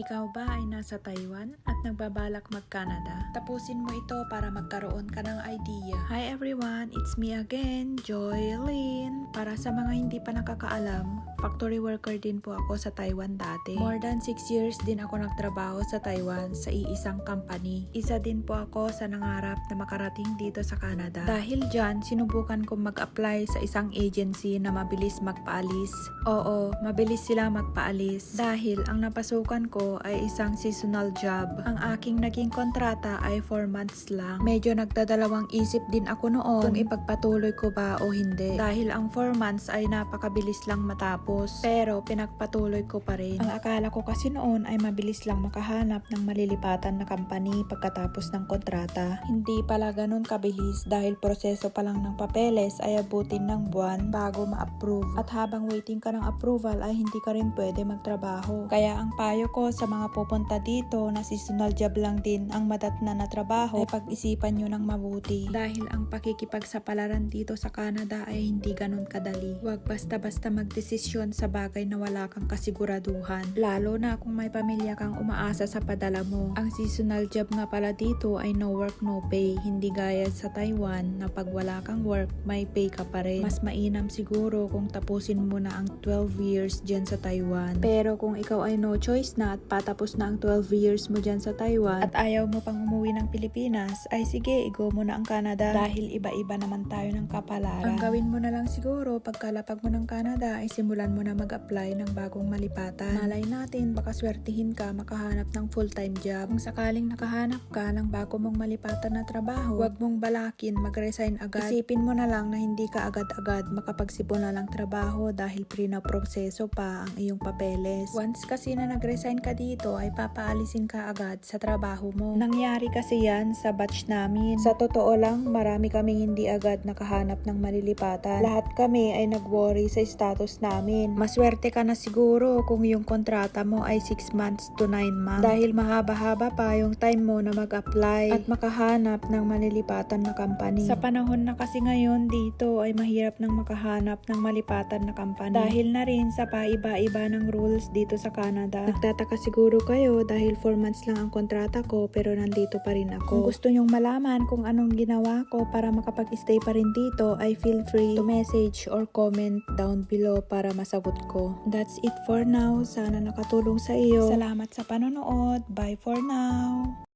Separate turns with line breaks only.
Ikaw ba ay nasa Taiwan at nagbabalak mag-Canada? Tapusin mo ito para magkaroon ka ng idea. Hi everyone, it's me again, Joy Lynn. Para sa mga hindi pa nakakaalam, factory worker din po ako sa Taiwan dati. More than 6 years din ako nagtrabaho sa Taiwan sa iisang company. Isa din po ako sa nangarap na makarating dito sa Canada. Dahil dyan, sinubukan kong mag-apply sa isang agency na mabilis magpaalis. Oo, mabilis sila magpaalis. Dahil ang napasukan ko ay isang seasonal job. Ang aking naging kontrata ay 4 months lang. Medyo nagdadalawang isip din ako noon kung ipagpatuloy ko ba o hindi. Dahil ang 4 months ay napakabilis lang matapos. Pero pinagpatuloy ko pa rin. Ang akala ko kasi noon ay mabilis lang makahanap ng malilipatan na company pagkatapos ng kontrata. Hindi pala ganun kabilis dahil proseso pa lang ng papeles ay abutin ng buwan bago ma-approve. At habang waiting ka ng approval ay hindi ka rin pwede magtrabaho. Kaya ang payo ko sa mga pupunta dito na seasonal job lang din ang madatna na trabaho ay pag-isipan nyo ng mabuti. Dahil ang pakikipagsapalaran dito sa Canada ay hindi ganun kadali. Huwag basta-basta magdesisyon sa bagay na wala kang kasiguraduhan. Lalo na kung may pamilya kang umaasa sa padala mo. Ang seasonal job nga pala dito ay no work no pay. Hindi gaya sa Taiwan na pag wala kang work may pay ka pa rin. Mas mainam siguro kung tapusin mo na ang 12 years dyan sa Taiwan. Pero kung ikaw ay no choice na at patapos na ang 12 years mo dyan sa Taiwan at ayaw mo pang umuwi ng Pilipinas, ay sige, i-go mo na ang Canada dahil iba-iba naman tayo ng kapalaran. Ang gawin mo na lang siguro pagkalapag mo ng Canada ay simulan mo na mag-apply ng bagong malipatan. Malay natin, baka swertihin ka makahanap ng full-time job. Kung sakaling nakahanap ka ng bago mong malipatan na trabaho, huwag mong balakin mag-resign agad. Isipin mo na lang na hindi ka agad-agad makapagsipon na lang trabaho dahil pre-na-proseso pa ang iyong papeles. Once kasi na nag-resign ka dito ay papaalisin ka agad sa trabaho mo. Nangyari kasi yan sa batch namin. Sa totoo lang, marami kaming hindi agad nakahanap ng malilipatan. Lahat kami ay nag-worry sa status namin. Maswerte ka na siguro kung yung kontrata mo ay 6 months to 9 months. Dahil mahaba-haba pa yung time mo na mag-apply at makahanap ng malilipatan na company. Sa panahon na kasi ngayon dito ay mahirap nang makahanap ng malipatan na company. Dahil na rin sa paiba-iba ng rules dito sa Canada. Nagtataka siguro kayo dahil 4 months lang ang kontrata ko pero nandito pa rin ako. Kung gusto nyong malaman kung anong ginawa ko para makapag-stay pa rin dito ay feel free to message or comment down below para masagot ko. That's it for now. Sana nakatulong sa iyo. Salamat sa panonood. Bye for now.